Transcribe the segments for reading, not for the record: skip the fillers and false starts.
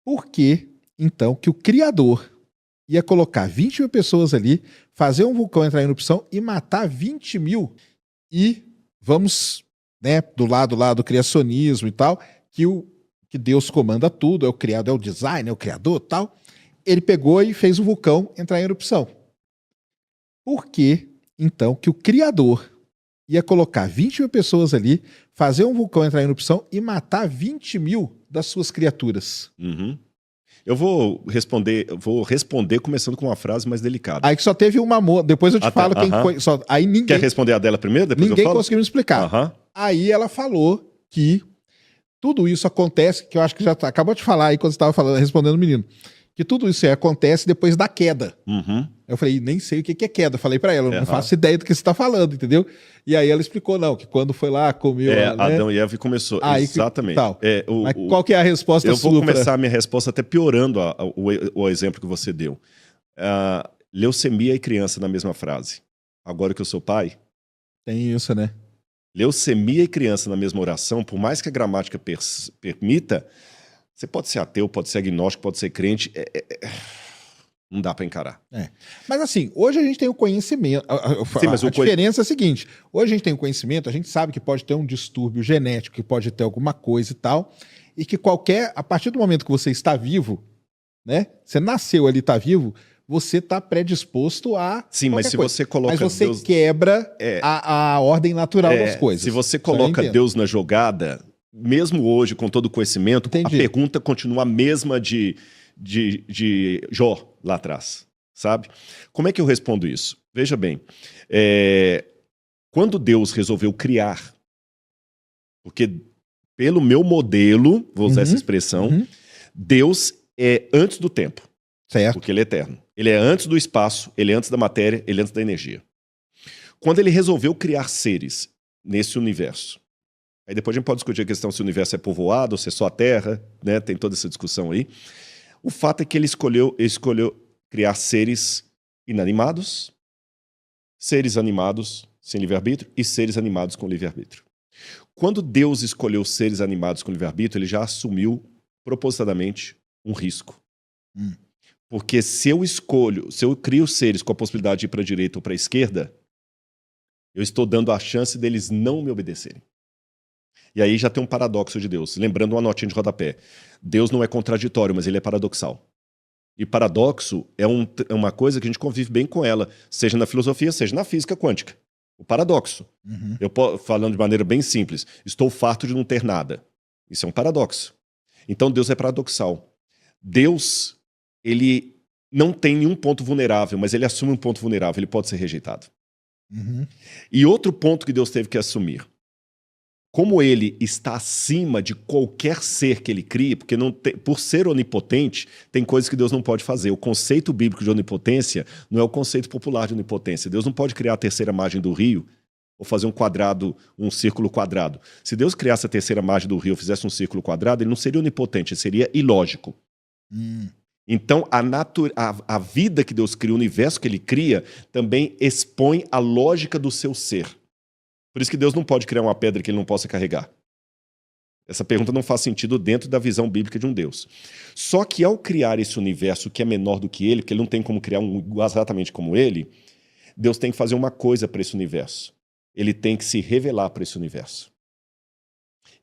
Por que, então, que o Criador ia colocar 20 mil pessoas ali, fazer um vulcão entrar em erupção e matar 20 mil? E vamos, né, do lado lá do criacionismo e tal, que Deus comanda tudo, é o criado, é o design, é o criador e tal. Ele pegou e fez o vulcão entrar em erupção. Por que, então, que o Criador ia colocar 20 mil pessoas ali, fazer um vulcão entrar em erupção e matar 20 mil das suas criaturas? Uhum. Eu vou responder começando com uma frase mais delicada. Aí que só teve uma depois eu te falo quem foi. Aí ninguém, quer responder a dela primeiro? Depois ninguém eu falo? conseguiu me explicar. Aí ela falou que tudo isso acontece, que eu acho que já acabou de falar aí quando você estava respondendo o menino, que tudo isso acontece depois da queda. Eu falei, nem sei o que é queda. Falei pra ela, eu não faço ideia do que você tá falando, entendeu? E aí ela explicou, não, que quando foi lá, comeu... né? Adão e Eva começou, exatamente. Tal. Mas qual que é a resposta sua? Eu vou começar a minha resposta até piorando o exemplo que você deu. Leucemia e criança na mesma frase. Agora que eu sou pai... Tem isso, né? Leucemia e criança na mesma oração, por mais que a gramática permita, você pode ser ateu, pode ser agnóstico, pode ser crente... Não dá para encarar. Mas assim, hoje a gente tem o conhecimento. A diferença é a seguinte: hoje a gente tem o conhecimento, a gente sabe que pode ter um distúrbio genético, que pode ter alguma coisa e tal, e que a partir do momento que você está vivo, né? Você nasceu ali, está vivo, você está predisposto a. Sim, mas se coisa. você coloca. Mas você quebra a ordem natural das coisas. Se você coloca Deus na jogada, mesmo hoje, com todo o conhecimento, a pergunta continua a mesma de Jó lá atrás, sabe? Como é que eu respondo isso? Veja bem, quando Deus resolveu criar, porque pelo meu modelo, vou usar essa expressão, Deus é antes do tempo, certo? Porque ele é eterno. Ele é antes do espaço, ele é antes da matéria, ele é antes da energia. Quando ele resolveu criar seres nesse universo, aí depois a gente pode discutir a questão se o universo é povoado ou se é só a Terra, né? Tem toda essa discussão aí. O fato é que ele escolheu criar seres inanimados, seres animados sem livre-arbítrio e seres animados com livre-arbítrio. Quando Deus escolheu seres animados com livre-arbítrio, ele já assumiu propositadamente um risco. Porque se eu crio seres com a possibilidade de ir para a direita ou para a esquerda, eu estou dando a chance deles não me obedecerem. E aí já tem um paradoxo de Deus. Lembrando uma notinha de rodapé. Deus não é contraditório, mas ele é paradoxal. E paradoxo é uma coisa que a gente convive bem com ela, seja na filosofia, seja na física quântica. O paradoxo. Falando de maneira bem simples, estou farto de não ter nada. Isso é um paradoxo. Então Deus é paradoxal. Deus, ele não tem nenhum ponto vulnerável, mas ele assume um ponto vulnerável, ele pode ser rejeitado. E outro ponto que Deus teve que assumir, como ele está acima de qualquer ser que ele cria, porque por ser onipotente, tem coisas que Deus não pode fazer. O conceito bíblico de onipotência não é o conceito popular de onipotência. Deus não pode criar a terceira margem do rio ou fazer um círculo quadrado. Se Deus criasse a terceira margem do rio ou fizesse um círculo quadrado, ele não seria onipotente, ele seria ilógico. Então, a vida que Deus cria, o universo que ele cria, também expõe a lógica do seu ser. Por isso que Deus não pode criar uma pedra que ele não possa carregar. Essa pergunta não faz sentido dentro da visão bíblica de um Deus. Só que ao criar esse universo que é menor do que ele, porque ele não tem como criar um exatamente como ele, Deus tem que fazer uma coisa para esse universo. Ele tem que se revelar para esse universo.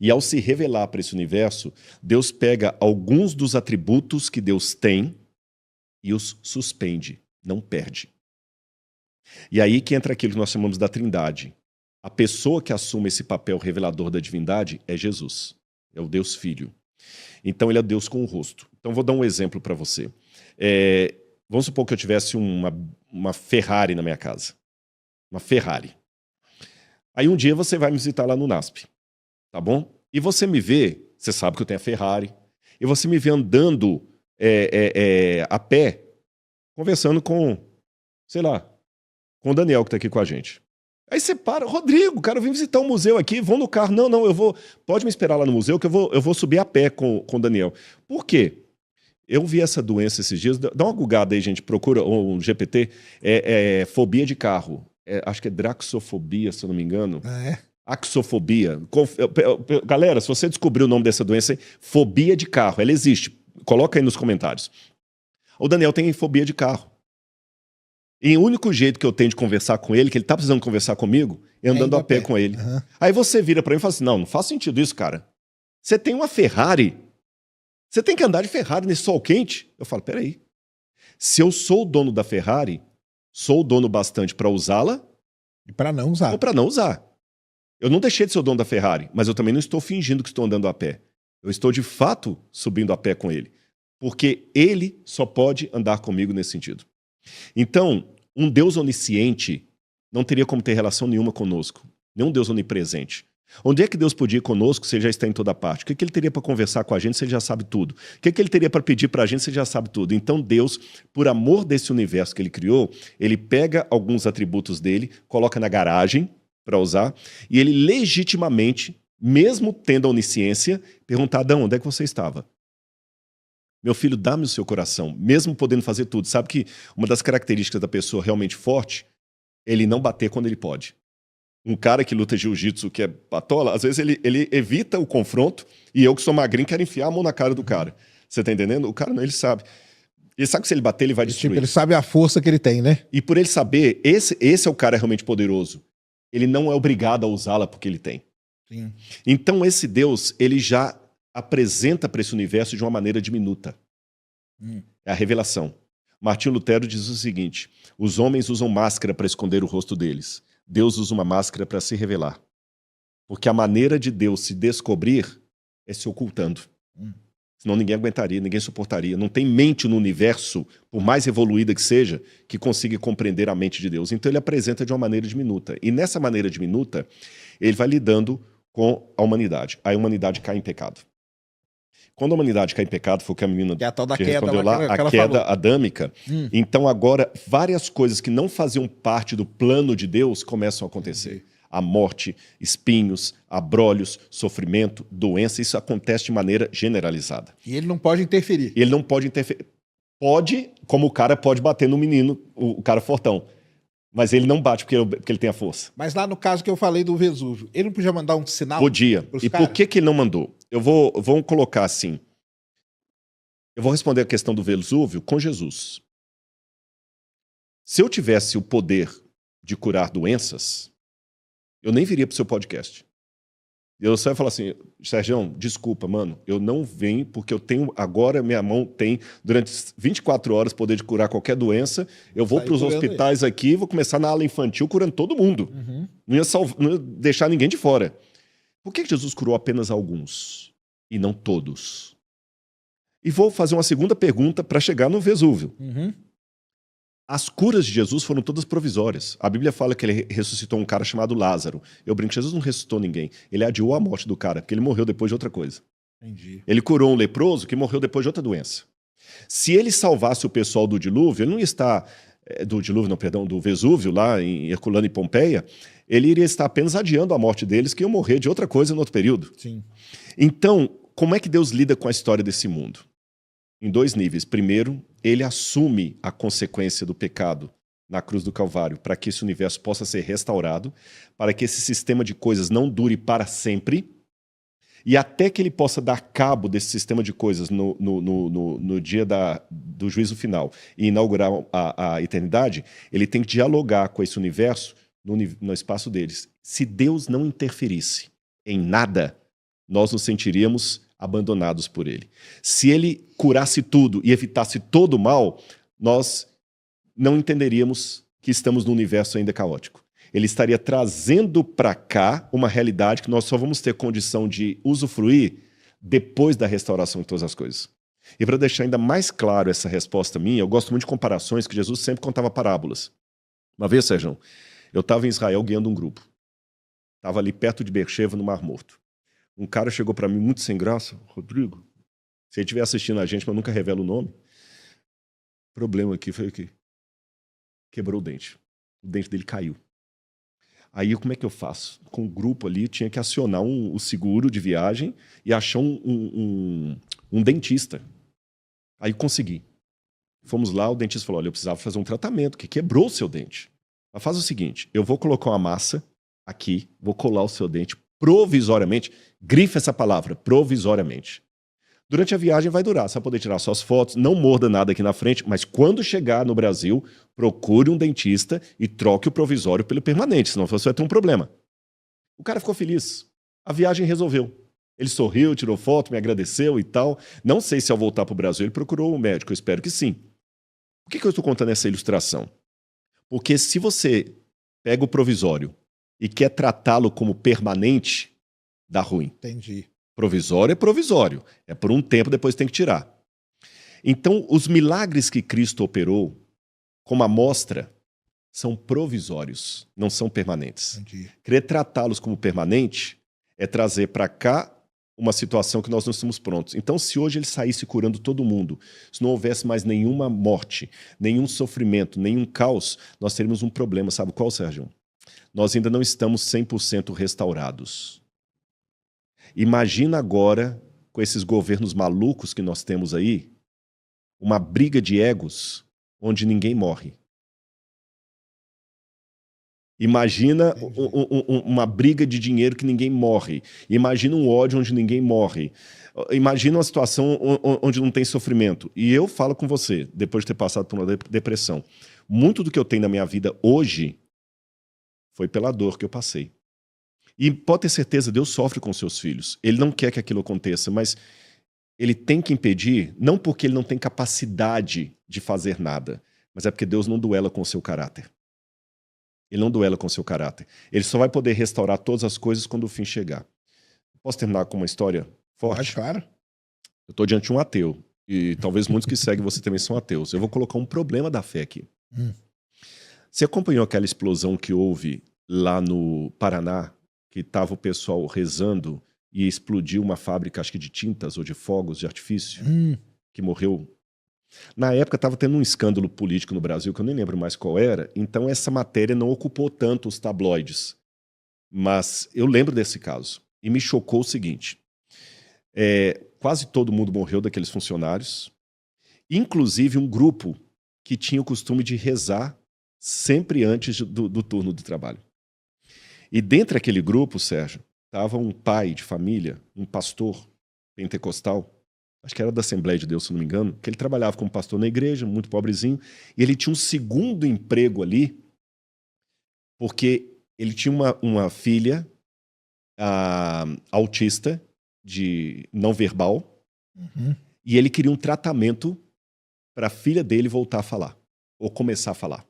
E ao se revelar para esse universo, Deus pega alguns dos atributos que Deus tem e os suspende, não perde. E aí que entra aquilo que nós chamamos da Trindade. A pessoa que assume esse papel revelador da divindade é Jesus. É o Deus Filho. Então ele é Deus com o rosto. Então vou dar um exemplo para você. Vamos supor que eu tivesse uma Ferrari na minha casa. Uma Ferrari. Aí um dia você vai me visitar lá no NASP. Tá bom? E você me vê, você sabe que eu tenho a Ferrari, e você me vê andando a pé, conversando com, sei lá, com o Daniel que está aqui com a gente. Aí você para, Rodrigo, cara, eu vim visitar um museu aqui, vou no carro. Não, pode me esperar lá no museu que eu vou subir a pé com o Daniel. Por quê? Eu vi essa doença esses dias, dá uma gugada aí, gente, procura um GPT, fobia de carro. Acho que é draxofobia, se eu não me engano. Axofobia. Galera, se você descobrir o nome dessa doença, fobia de carro, ela existe. Coloca aí nos comentários. O Daniel tem fobia de carro. E o único jeito que eu tenho de conversar com ele, que ele tá precisando conversar comigo, é andando a pé com ele. Uhum. Aí você vira pra mim e fala assim, não faz sentido isso, cara. Você tem uma Ferrari, você tem que andar de Ferrari nesse sol quente? Eu falo, peraí. Se eu sou o dono da Ferrari, sou o dono bastante para usá-la E para não usar. ou para não usar. Eu não deixei de ser o dono da Ferrari, mas eu também não estou fingindo que estou andando a pé. Eu estou de fato subindo a pé com ele. Porque ele só pode andar comigo nesse sentido. Então, um Deus onisciente não teria como ter relação nenhuma conosco. Nenhum Deus onipresente. Onde é que Deus podia ir conosco se ele já está em toda parte? O que ele teria para conversar com a gente se ele já sabe tudo? O que ele teria para pedir para a gente se ele já sabe tudo? Então Deus, por amor desse universo que ele criou, ele pega alguns atributos dele, coloca na garagem para usar, e ele legitimamente, mesmo tendo a onisciência, perguntar, Adão, onde é que você estava? Meu filho, dá-me o seu coração, mesmo podendo fazer tudo. Sabe que uma das características da pessoa realmente forte é ele não bater quando ele pode. Um cara que luta jiu-jitsu, que é patola, às vezes ele evita o confronto e eu que sou magrinho quero enfiar a mão na cara do cara. Você tá entendendo? O cara não, ele sabe. Ele sabe que se ele bater, ele vai destruir. Tipo, ele sabe a força que ele tem, né? E por ele saber, esse é o cara realmente poderoso. Ele não é obrigado a usá-la porque ele tem. Sim. Então esse Deus, ele já apresenta para esse universo de uma maneira diminuta. É a revelação. Martinho Lutero diz o seguinte, os homens usam máscara para esconder o rosto deles. Deus usa uma máscara para se revelar. Porque a maneira de Deus se descobrir é se ocultando. Senão ninguém aguentaria, ninguém suportaria. Não tem mente no universo, por mais evoluída que seja, que consiga compreender a mente de Deus. Então ele apresenta de uma maneira diminuta. E nessa maneira diminuta, ele vai lidando com a humanidade. Aí a humanidade cai em pecado. Quando a humanidade cai em pecado, foi o que a menina Que é a tal da que queda respondeu lá, lá, que ela a queda falou. adâmica. Então agora, várias coisas que não faziam parte do plano de Deus começam a acontecer. A morte, espinhos, abrolhos, sofrimento, doença, isso acontece de maneira generalizada. E ele não pode interferir. E ele não pode interferir. Pode, como o cara pode bater no menino, o cara fortão. Mas ele não bate porque ele tem a força. Mas lá no caso que eu falei do Vesúvio, ele não podia mandar um sinal? Podia. E por que ele não mandou? Vou colocar assim. Eu vou responder a questão do Vesúvio com Jesus. Se eu tivesse o poder de curar doenças, eu nem viria pro seu podcast. Eu só ia falar assim, Sérgio, desculpa, mano, eu não venho porque eu tenho, agora minha mão tem, durante 24 horas, poder de curar qualquer doença, eu vou para os hospitais aqui, vou começar na ala infantil curando todo mundo. Não ia deixar ninguém de fora. Por que Jesus curou apenas alguns e não todos? E vou fazer uma segunda pergunta para chegar no Vesúvio. As curas de Jesus foram todas provisórias. A Bíblia fala que ele ressuscitou um cara chamado Lázaro. Eu brinco, Jesus não ressuscitou ninguém. Ele adiou a morte do cara, porque ele morreu depois de outra coisa. Entendi. Ele curou um leproso que morreu depois de outra doença. Se ele salvasse o pessoal do dilúvio, ele não ia estar... do Vesúvio, lá em Herculano e Pompeia, ele iria estar apenas adiando a morte deles, que iam morrer de outra coisa no outro período. Sim. Então, como é que Deus lida com a história desse mundo? Em dois níveis. Primeiro, ele assume a consequência do pecado na cruz do Calvário, para que esse universo possa ser restaurado, para que esse sistema de coisas não dure para sempre, e até que ele possa dar cabo desse sistema de coisas no dia do juízo final e inaugurar a eternidade, ele tem que dialogar com esse universo no espaço deles. Se Deus não interferisse em nada, nós nos sentiríamos abandonados por ele. Se ele curasse tudo e evitasse todo o mal, nós não entenderíamos que estamos num universo ainda caótico. Ele estaria trazendo para cá uma realidade que nós só vamos ter condição de usufruir depois da restauração de todas as coisas. E para deixar ainda mais claro essa resposta minha, eu gosto muito de comparações, que Jesus sempre contava parábolas. Uma vez, Sérgio, eu estava em Israel guiando um grupo. Estava ali perto de Beersheba, no Mar Morto. Um cara chegou para mim muito sem graça. Rodrigo, se ele estiver assistindo a gente, mas nunca revela o nome, o problema aqui foi que quebrou o dente. O dente dele caiu. Aí como é que eu faço? Com o grupo ali, eu tinha que acionar o seguro de viagem e achar um dentista. Aí consegui. Fomos lá, o dentista falou, olha, eu precisava fazer um tratamento, que quebrou o seu dente. Mas faz o seguinte, eu vou colocar uma massa aqui, vou colar o seu dente provisoriamente, grifa essa palavra, provisoriamente. Durante a viagem vai durar, você vai poder tirar suas fotos, não morda nada aqui na frente, mas quando chegar no Brasil, procure um dentista e troque o provisório pelo permanente, senão você vai ter um problema. O cara ficou feliz. A viagem resolveu. Ele sorriu, tirou foto, me agradeceu e tal. Não sei se ao voltar para o Brasil ele procurou o médico, eu espero que sim. Por que eu estou contando essa ilustração? Porque se você pega o provisório e quer tratá-lo como permanente, dá ruim. Entendi. Provisório é provisório. É por um tempo, depois tem que tirar. Então, os milagres que Cristo operou como amostra são provisórios, não são permanentes. Entendi. Querer tratá-los como permanente é trazer para cá uma situação que nós não estamos prontos. Então, se hoje ele saísse curando todo mundo, se não houvesse mais nenhuma morte, nenhum sofrimento, nenhum caos, nós teríamos um problema. Sabe qual, Sérgio? Nós ainda não estamos 100% restaurados. Imagina agora, com esses governos malucos que nós temos aí, uma briga de egos onde ninguém morre. Imagina uma briga de dinheiro que ninguém morre. Imagina um ódio onde ninguém morre. Imagina uma situação onde não tem sofrimento. E eu falo com você, depois de ter passado por uma depressão, muito do que eu tenho na minha vida hoje foi pela dor que eu passei. E pode ter certeza, Deus sofre com seus filhos. Ele não quer que aquilo aconteça, mas ele tem que impedir, não porque ele não tem capacidade de fazer nada, mas é porque Deus não duela com o seu caráter. Ele não duela com o seu caráter. Ele só vai poder restaurar todas as coisas quando o fim chegar. Posso terminar com uma história forte? Pode, claro. Eu estou diante de um ateu. E talvez muitos que seguem você também são ateus. Eu vou colocar um problema da fé aqui. Você acompanhou aquela explosão que houve lá no Paraná, que estava o pessoal rezando e explodiu uma fábrica, acho que de tintas ou de fogos de artifício, que morreu? Na época estava tendo um escândalo político no Brasil, que eu nem lembro mais qual era, então essa matéria não ocupou tanto os tabloides. Mas eu lembro desse caso. E me chocou o seguinte, quase todo mundo morreu daqueles funcionários, inclusive um grupo que tinha o costume de rezar sempre antes do turno do trabalho. E dentro daquele grupo, Sérgio, estava um pai de família, um pastor pentecostal, acho que era da Assembleia de Deus, se não me engano, que ele trabalhava como pastor na igreja, muito pobrezinho, e ele tinha um segundo emprego ali, porque ele tinha uma filha autista, de não verbal, e ele queria um tratamento para a filha dele voltar a falar, ou começar a falar.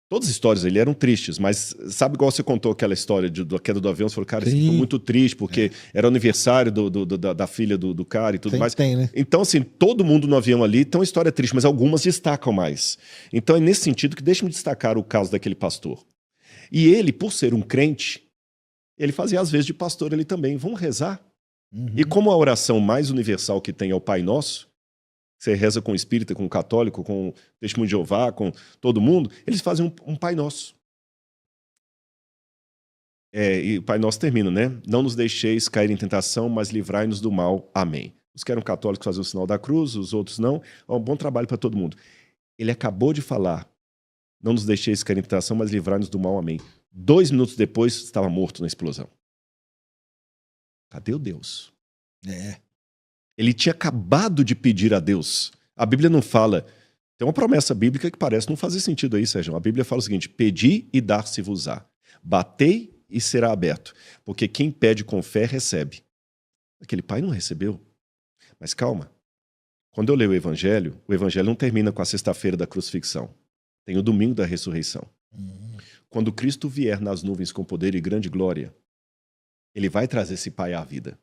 Todas as histórias ali eram tristes, mas sabe igual você contou aquela história da queda do avião? Você falou, cara, isso foi muito triste, porque era o aniversário da filha do cara e tudo mais. Tem, né? Então, assim, todo mundo no avião ali tem uma história triste, mas algumas destacam mais. Então, é nesse sentido que deixa-me destacar o caso daquele pastor. E ele, por ser um crente, ele fazia às vezes de pastor ali também. Vamos rezar? E como a oração mais universal que tem é o Pai Nosso, você reza com o espírita, com o católico, com o testemunho de Jeová, com todo mundo, eles fazem um Pai Nosso. E o Pai Nosso termina, né? Não nos deixeis cair em tentação, mas livrai-nos do mal. Amém. Os que eram católicos faziam o sinal da cruz, os outros não. É um bom trabalho para todo mundo. Ele acabou de falar, não nos deixeis cair em tentação, mas livrai-nos do mal. Amém. 2 minutos depois, estava morto na explosão. Cadê o Deus? Ele tinha acabado de pedir a Deus. A Bíblia não fala... Tem uma promessa bíblica que parece não fazer sentido aí, Sérgio. A Bíblia fala o seguinte, pedi e dar-se-vos-á. Batei e será aberto. Porque quem pede com fé, recebe. Aquele pai não recebeu. Mas calma. Quando eu leio o Evangelho não termina com a sexta-feira da crucifixão. Tem o domingo da ressurreição. Quando Cristo vier nas nuvens com poder e grande glória, ele vai trazer esse pai à vida.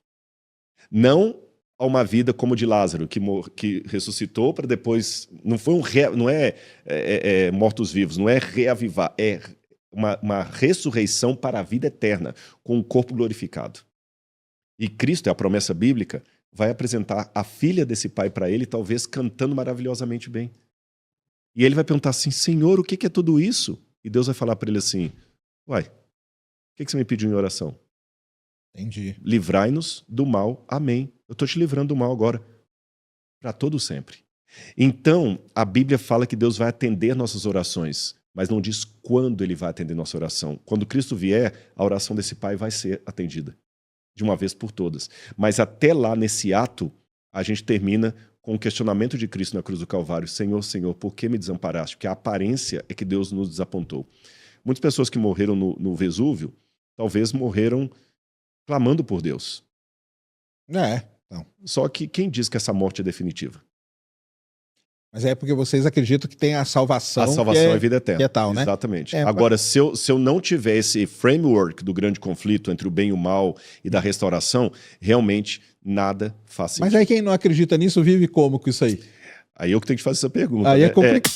Não a uma vida como de Lázaro, que ressuscitou para depois... Não é mortos-vivos, não é reavivar, é uma ressurreição para a vida eterna, com o corpo glorificado. E Cristo, é a promessa bíblica, vai apresentar a filha desse pai para ele, talvez cantando maravilhosamente bem. E ele vai perguntar assim, Senhor, o que é tudo isso? E Deus vai falar para ele assim, uai, o que você me pediu em oração? Entendi. Livrai-nos do mal, amém. Eu estou te livrando do mal agora, para todo sempre. Então, a Bíblia fala que Deus vai atender nossas orações, mas não diz quando ele vai atender nossa oração. Quando Cristo vier, a oração desse pai vai ser atendida. de uma vez por todas. Mas até lá, nesse ato, a gente termina com o questionamento de Cristo na cruz do Calvário. Senhor, Senhor, por que me desamparaste? Porque a aparência é que Deus nos desapontou. Muitas pessoas que morreram no Vesúvio, talvez morreram clamando por Deus. Então. Só que quem diz que essa morte é definitiva? Mas é porque vocês acreditam que tem a salvação. A salvação é vida eterna. Que é tal, né? Exatamente. Agora, se eu não tiver esse framework do grande conflito entre o bem e o mal e da restauração, realmente nada faz sentido. Mas aí quem não acredita nisso vive como com isso aí? Aí eu que tenho que fazer essa pergunta. Aí né? é complicado.